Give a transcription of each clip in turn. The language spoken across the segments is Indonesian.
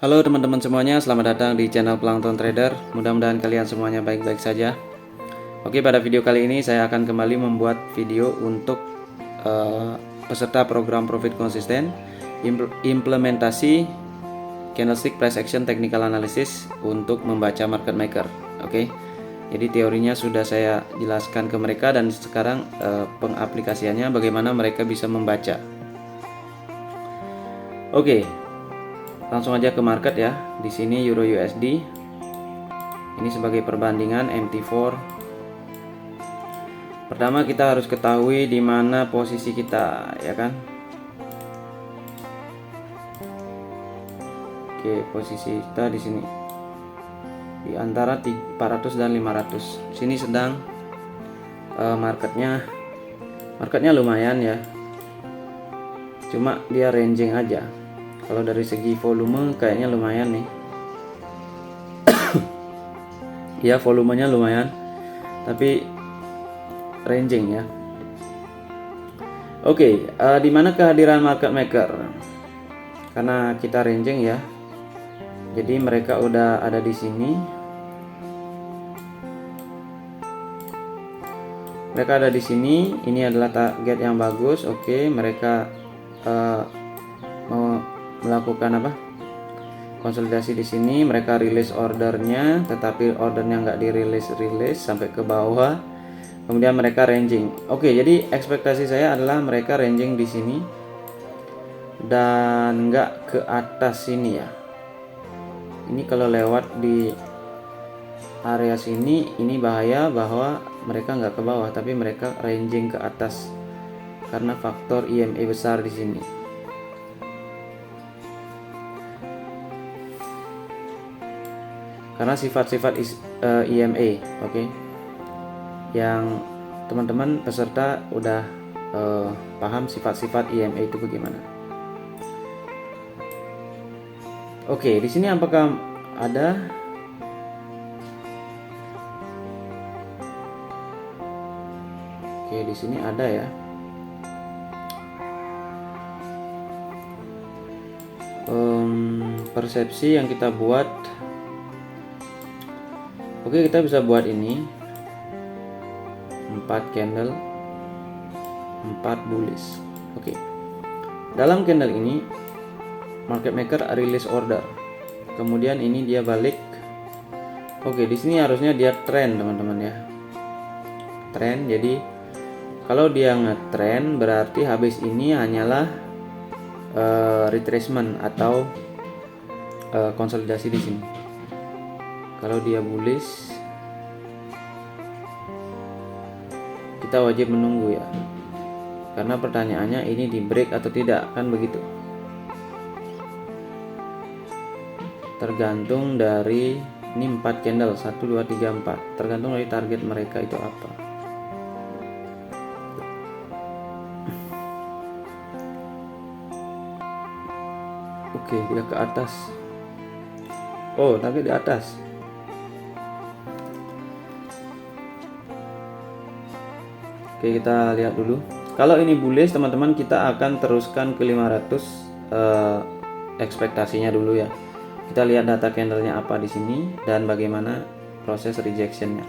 Halo teman-teman semuanya, selamat datang di channel Plankton Trader. Mudah-mudahan kalian semuanya baik-baik saja. Oke, pada video kali ini saya akan kembali membuat video untuk peserta program Profit Konsisten, implementasi candlestick price action technical analysis untuk membaca market maker. Oke, jadi teorinya sudah saya jelaskan ke mereka dan sekarang pengaplikasiannya bagaimana mereka bisa membaca. Oke, langsung aja ke market ya. Di sini Euro USD. Ini sebagai perbandingan MT4. Pertama kita harus ketahui di mana posisi kita, ya kan? Oke, posisi kita di sini. Di antara 400 dan 500. Sini sedang marketnya lumayan ya. Cuma dia ranging aja. Kalau dari segi volume kayaknya lumayan nih. Ya, volumenya lumayan, tapi ranging ya. Oke, di mana kehadiran market maker? Karena kita ranging ya. Jadi mereka udah ada di sini. Mereka ada di sini. Ini adalah target yang bagus. Oke, mereka mau melakukan apa? Konsolidasi di sini. Mereka rilis ordernya, tetapi ordernya nggak dirilis sampai ke bawah. Kemudian mereka ranging. Oke, jadi ekspektasi saya adalah mereka ranging di sini dan nggak ke atas sini ya. Ini kalau lewat di area sini, ini bahaya bahwa mereka nggak ke bawah, tapi mereka ranging ke atas karena faktor EMA besar di sini. Karena sifat-sifat EMA, oke, yang teman-teman peserta udah paham sifat-sifat EMA itu bagaimana. Oke, di sini apakah ada? Oke, di sini ada ya. Persepsi yang kita buat. Oke, kita bisa buat ini 4 candle 4 bullish. Oke. Dalam candle ini market maker rilis order. Kemudian ini dia balik. Oke, di sini harusnya dia trend, teman-teman ya. Trend. Jadi kalau dia ngetrend berarti habis ini hanyalah retracement atau konsolidasi di sini. Kalau dia bullish, kita wajib menunggu ya. Karena pertanyaannya ini di break atau tidak, kan begitu. Tergantung dari ini 4 candle, 1 2 3 4. Tergantung dari target mereka itu apa. Oke, dia ke atas. Oh, tapi di atas. Oke, kita lihat dulu. Kalau ini bullish, teman-teman, kita akan teruskan ke 500 ekspektasinya dulu ya. Kita lihat data candlenya apa di sini dan bagaimana proses rejectionnya.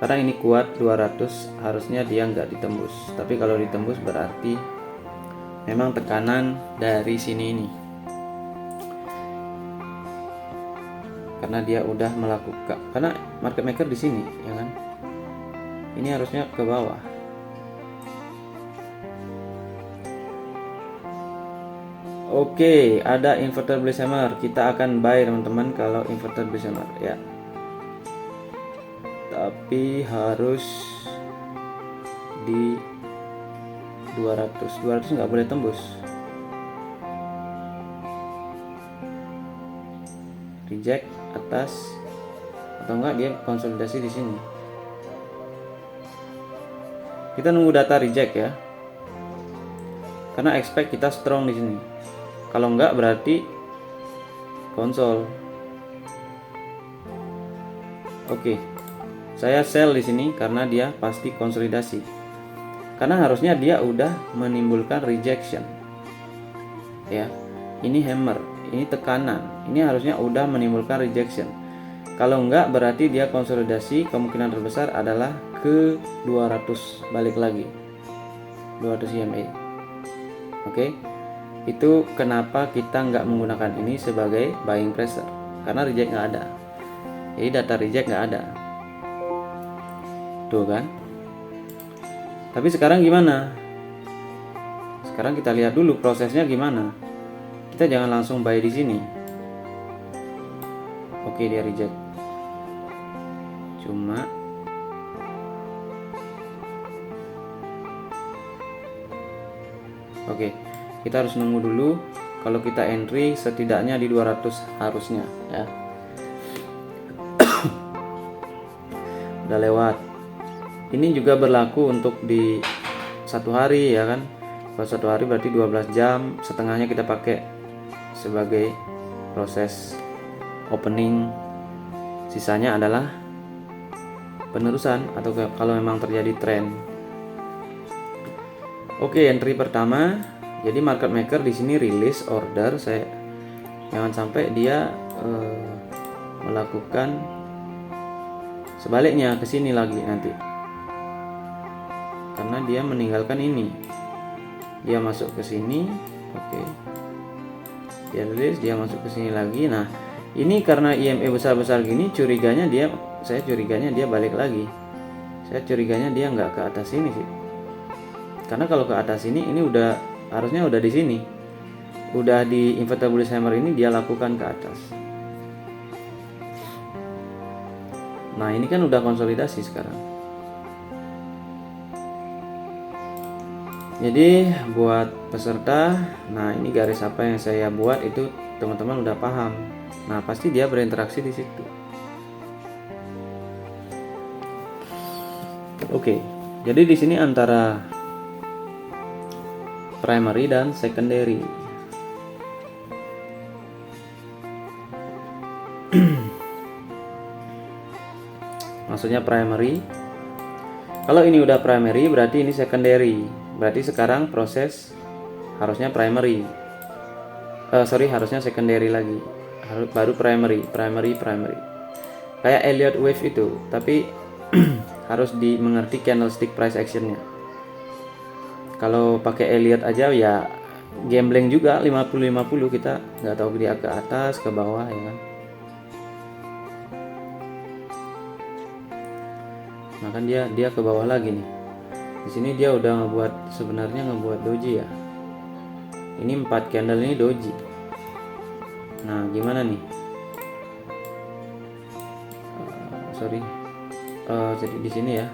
Karena ini kuat 200, harusnya dia nggak ditembus. Tapi kalau ditembus berarti memang tekanan dari sini ini. Karena dia udah melakukan, karena market maker di sini, ya kan? Ini harusnya ke bawah. Oke, ada inverted bullish hammer. Kita akan buy, teman-teman, kalau inverted bullish hammer ya. Tapi harus di 200. 200 nggak boleh tembus. Reject atas atau enggak dia konsolidasi di sini. Kita nunggu data reject ya. Karena expect kita strong di sini. Kalau enggak berarti konsol. Oke. Saya sell di sini karena dia pasti konsolidasi. Karena harusnya dia udah menimbulkan rejection. Ya. Ini hammer. ini tekanan, ini harusnya udah menimbulkan rejection. Kalau enggak berarti dia konsolidasi, kemungkinan terbesar adalah ke 200 balik lagi, 200 EMA. Oke, itu kenapa kita nggak menggunakan ini sebagai buying pressure, karena reject nggak ada. Jadi data reject nggak ada, tuh kan. Tapi sekarang gimana? Sekarang kita lihat dulu prosesnya gimana. Kita jangan langsung buy di sini. Oke, dia reject. Cuma oke, kita harus nunggu dulu. Kalau kita entry setidaknya di 200 harusnya ya. Udah lewat. Ini juga berlaku untuk di satu hari ya kan. Kalau satu hari berarti 12 jam, setengahnya kita pakai sebagai proses opening, sisanya adalah penerusan atau kalau memang terjadi tren. Oke, entry pertama. Jadi market maker di sini release order. Saya jangan sampai dia melakukan sebaliknya ke sini lagi nanti. Karena dia meninggalkan ini. Dia masuk ke sini. Oke. Dia release, dia masuk ke sini lagi. Nah, ini karena IMA besar-besar gini, saya curiganya dia balik lagi. Saya curiganya dia nggak ke atas sini sih. Karena kalau ke atas ini harusnya udah di sini. Udah di inverted bullish hammer ini dia lakukan ke atas. Nah, ini kan udah konsolidasi sekarang. Jadi buat peserta, nah ini garis apa yang saya buat itu teman-teman udah paham. Nah, pasti dia berinteraksi di situ. Oke. Jadi di sini antara primary dan secondary. Maksudnya primary. Kalau ini udah primary berarti ini secondary. Berarti sekarang proses harusnya primary. Harusnya secondary lagi. Baru primary. Kayak Elliott wave itu, tapi harus dimengerti candlestick price actionnya. Kalau pakai Elliott aja ya gambling juga 50-50, kita nggak tahu dia ke atas ke bawah ya kan. Nah kan dia ke bawah lagi nih. Di sini dia udah ngebuat doji ya. Ini 4 candle ini doji. Nah gimana nih? Jadi di sini ya.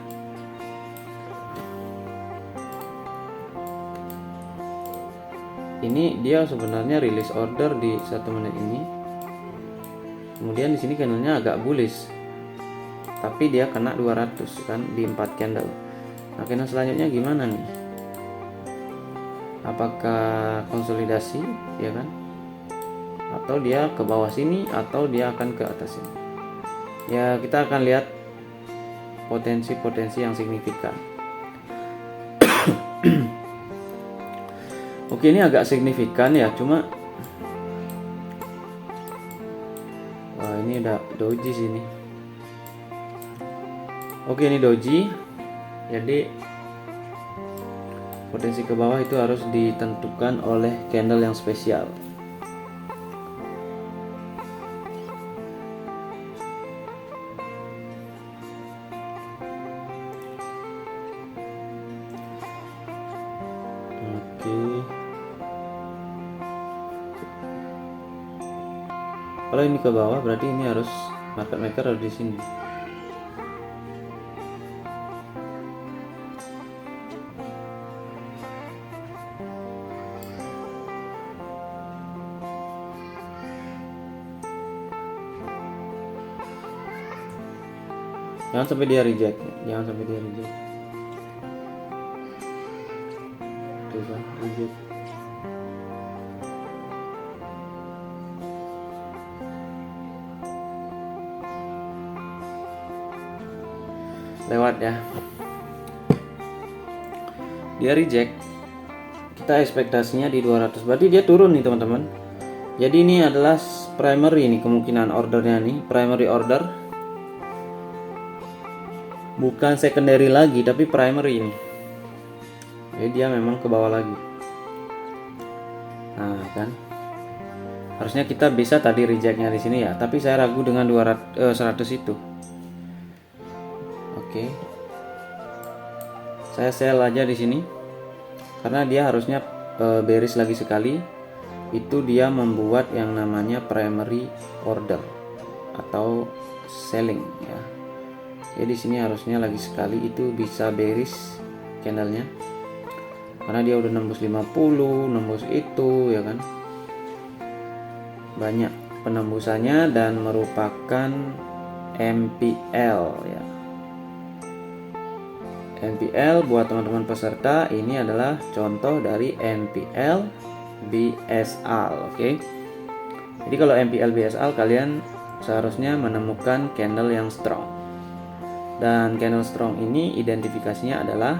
Ini dia sebenarnya release order di 1 menit ini. Kemudian di sini candlenya agak bullish. Tapi dia kena 200 kan di 4 candle. Nah, candle selanjutnya gimana nih? Apakah konsolidasi ya kan? Atau dia ke bawah sini atau dia akan ke atas sini? Ya, kita akan lihat potensi-potensi yang signifikan. Oke, ini agak signifikan ya, cuma wah ini udah doji sini. Oke, ini doji. Jadi potensi ke bawah itu harus ditentukan oleh candle yang spesial. Kalau ini ke bawah berarti ini harus market maker harus di sini. Jangan sampai dia reject. Tuh kan, reject. Lewat ya. Dia reject. Kita ekspektasinya di 200. Berarti dia turun nih teman-teman. Jadi ini adalah primary nih, kemungkinan ordernya nih primary order, bukan secondary lagi tapi primary ini. Jadi dia memang ke bawah lagi. Nah kan, harusnya kita bisa tadi rejectnya di sini ya, tapi saya ragu dengan 100 itu. Oke, saya sell aja di sini karena dia harusnya bearish lagi sekali. Itu dia membuat yang namanya primary order atau selling ya. Jadi di sini harusnya lagi sekali itu bisa bearish candlenya, karena dia udah nembus 50, nembus itu ya kan, banyak penembusannya dan merupakan MPL ya. MPL buat teman-teman peserta ini adalah contoh dari MPL BSL. Oke. Jadi kalau MPL BSL kalian seharusnya menemukan candle yang strong. Dan candle strong ini identifikasinya adalah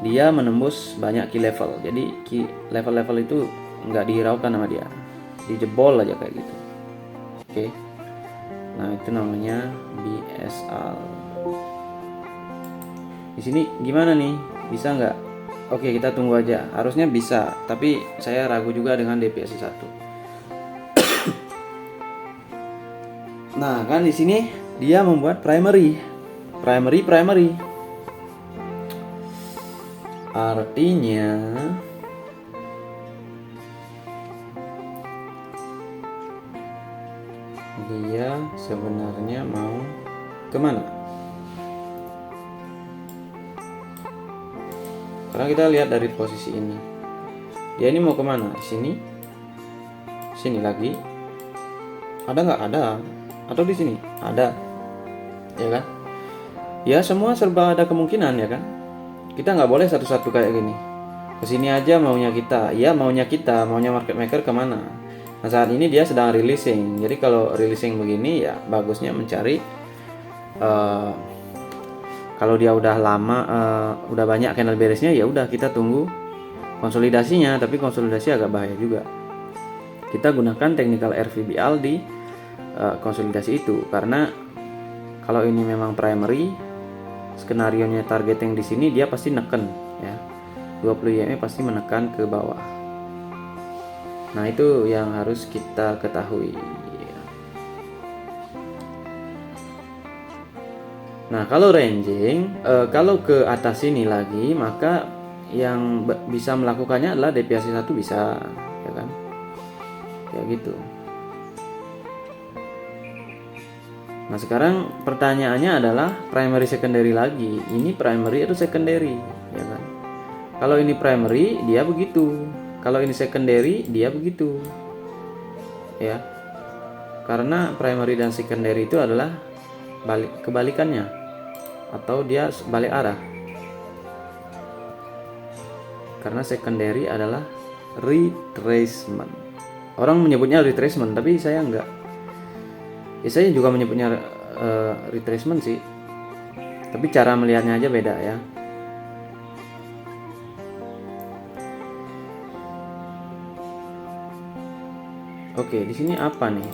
dia menembus banyak key level. Jadi key level-level itu nggak dihiraukan sama dia, dijebol aja kayak gitu. Oke. Nah itu namanya BSL. Di sini gimana nih? Bisa nggak? Oke, kita tunggu aja. Harusnya bisa, tapi saya ragu juga dengan DPSI 1. Nah, kan di sini dia membuat primary. Artinya dia sebenarnya mau kemana? Karena kita lihat dari posisi ini, dia ini mau kemana? Sini lagi, ada nggak? Ada. Atau di sini ada, ya kan? Ya semua serba ada kemungkinan ya kan. Kita nggak boleh satu-satu kayak gini. Kesini aja maunya kita, ya maunya market maker kemana? Nah saat ini dia sedang releasing. Jadi kalau releasing begini ya bagusnya mencari kalau dia udah lama, udah banyak candle bearishnya, ya udah kita tunggu konsolidasinya. Tapi konsolidasi agak bahaya juga. Kita gunakan technical RVBL di konsolidasi itu, karena kalau ini memang primary, skenario nya targeting di sini dia pasti neken ya. 20 EMA pasti menekan ke bawah. Nah itu yang harus kita ketahui. Nah kalau ranging, kalau ke atas sini lagi, maka yang bisa melakukannya adalah deviasi 1 bisa, ya kan? Kayak gitu. Nah sekarang pertanyaannya adalah primary secondary lagi. Ini primary atau secondary, ya kan? Kalau ini primary dia begitu, kalau ini secondary dia begitu, ya. Karena primary dan secondary itu adalah kebalikannya, atau dia balik arah. Karena secondary adalah retracement. Orang menyebutnya retracement, tapi saya enggak. Ya saya juga menyebutnya retracement sih. Tapi cara melihatnya aja beda ya. Oke, di sini apa nih?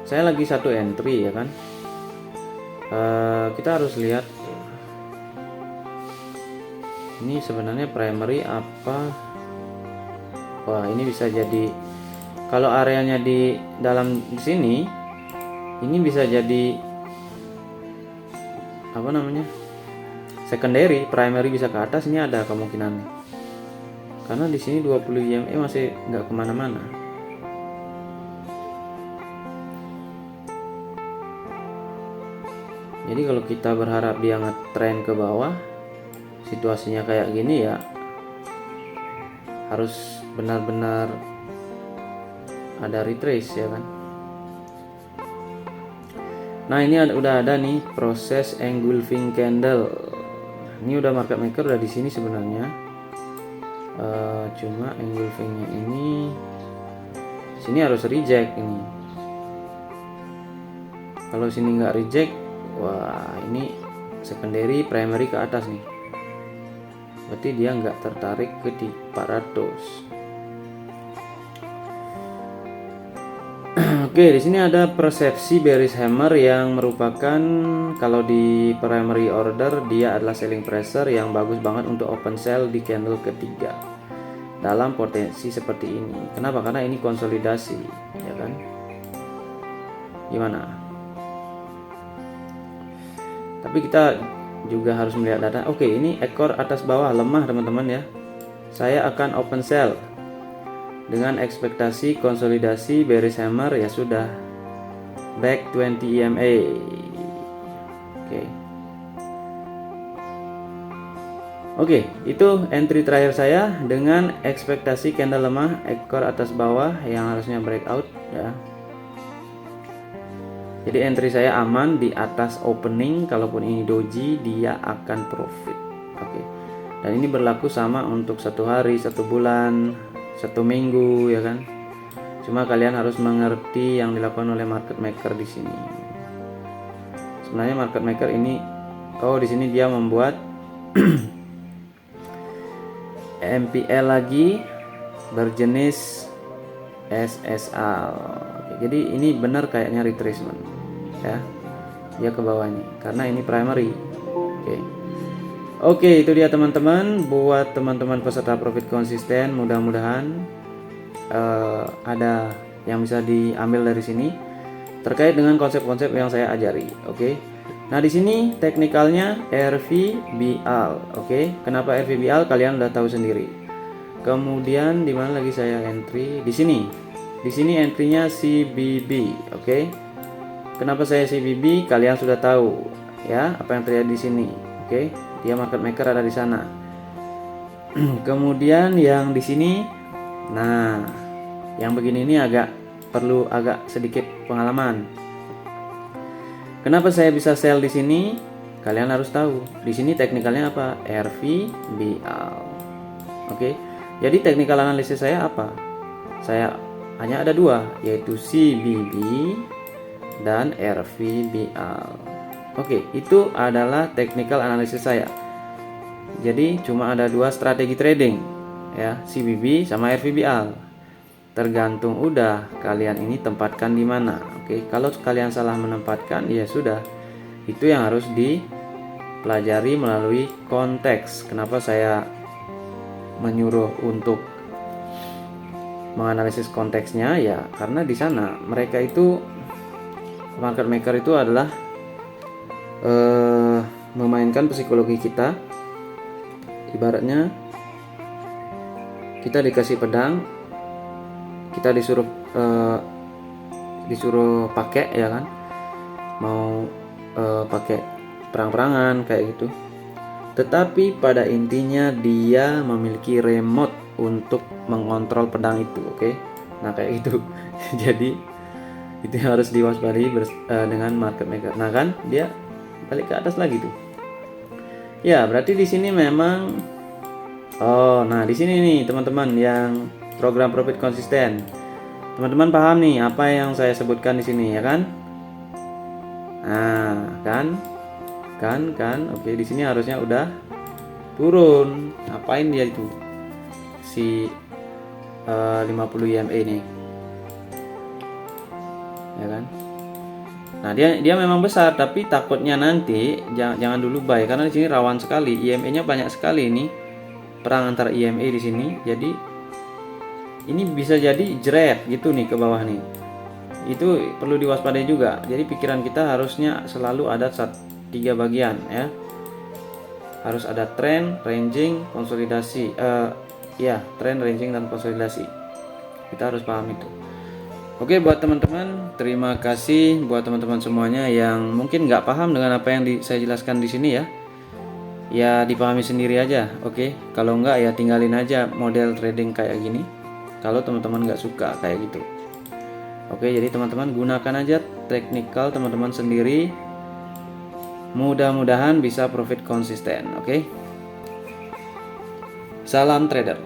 Saya lagi satu entry ya kan. Kita harus lihat ini sebenarnya primary apa. Wah ini bisa jadi, kalau areanya di dalam di sini, ini bisa jadi apa namanya, secondary. Primary bisa ke atas, ini ada kemungkinan karena di sini 20 EMA masih nggak kemana-mana. Jadi kalau kita berharap dia ngetrend ke bawah, situasinya kayak gini ya harus benar-benar ada retrace ya kan. Nah ini udah ada nih proses engulfing candle. Ini udah market maker udah di sini sebenarnya. Cuma engulfingnya ini sini harus reject ini. Kalau sini nggak reject, wah ini secondary primary ke atas nih. Berarti dia nggak tertarik ke di 400. Oke, di sini ada persepsi bearish hammer yang merupakan kalau di primary order dia adalah selling pressure yang bagus banget untuk open sell di candle ketiga dalam potensi seperti ini. Kenapa? Karena ini konsolidasi, ya kan? Gimana? Tapi kita juga harus melihat data. Oke, ini ekor atas bawah lemah teman-teman ya. Saya akan open sell dengan ekspektasi konsolidasi bearish hammer, ya sudah, back 20 EMA. Oke, itu entry terakhir saya dengan ekspektasi candle lemah ekor atas bawah yang harusnya breakout ya. Jadi entry saya aman di atas opening, kalaupun ini doji dia akan profit. Oke. Dan ini berlaku sama untuk 1 hari, 1 bulan, 1 minggu ya kan. Cuma kalian harus mengerti yang dilakukan oleh market maker di sini. Sebenarnya market maker ini di sini dia membuat MPL lagi berjenis SSL. Jadi ini benar kayaknya retracement ya. Dia ke bawah ini karena ini primary. Oke, itu dia teman-teman, buat teman-teman peserta profit konsisten, mudah-mudahan ada yang bisa diambil dari sini terkait dengan konsep-konsep yang saya ajari. Oke. Nah, di sini teknikalnya RVBL. Oke. Kenapa RVBL kalian udah tahu sendiri. Kemudian di mana lagi saya entry? Di sini. Di sini entry-nya CBB. Oke. Kenapa saya CBB? Kalian sudah tahu ya apa yang terjadi di sini. Oke. Dia market maker ada di sana. Kemudian yang di sini, nah, yang begini ini perlu agak sedikit pengalaman. Kenapa saya bisa sell di sini? Kalian harus tahu. Di sini teknikalnya apa? RVBL. Oke. Jadi teknikal analisis saya apa? Saya hanya ada 2, yaitu CBB dan RVBL. Oke, itu adalah technical analisis saya. Jadi cuma ada 2 strategi trading ya, CBB sama RVBL. Tergantung udah kalian ini tempatkan di mana. Oke, kalau kalian salah menempatkan ya sudah. Itu yang harus dipelajari melalui konteks. Kenapa saya menyuruh untuk menganalisis konteksnya ya, karena di sana mereka itu market maker itu adalah memainkan psikologi kita. Ibaratnya kita dikasih pedang, kita disuruh pakai ya kan, mau pakai perang-perangan kayak gitu. Tetapi pada intinya dia memiliki remote untuk mengontrol pedang itu. Oke. Nah kayak gitu. Jadi itu harus diwaspadai dengan market maker. Nah kan dia balik ke atas lagi tuh. Ya, berarti di sini memang nah di sini nih teman-teman yang program profit konsisten. Teman-teman paham nih apa yang saya sebutkan di sini ya kan? Nah, kan. Oke, di sini harusnya udah turun. Ngapain dia itu? Si 50 EMA nih. Ya kan? Nah, dia memang besar, tapi takutnya nanti jangan dulu buy karena di sini rawan sekali. EMA-nya banyak sekali ini. Perang antar EMA di sini. Jadi ini bisa jadi jeret gitu nih ke bawah nih. Itu perlu diwaspadai juga. Jadi pikiran kita harusnya selalu ada 3 bagian ya. Harus ada trend, ranging, konsolidasi. Trend, ranging dan konsolidasi. Kita harus paham itu. Oke, buat teman-teman, terima kasih buat teman-teman semuanya yang mungkin nggak paham dengan apa yang saya jelaskan di sini ya. Ya dipahami sendiri aja, oke. Kalau nggak ya tinggalin aja model trading kayak gini. Kalau teman-teman nggak suka kayak gitu. Oke, jadi teman-teman gunakan aja teknikal teman-teman sendiri. Mudah-mudahan bisa profit konsisten, oke. Salam trader.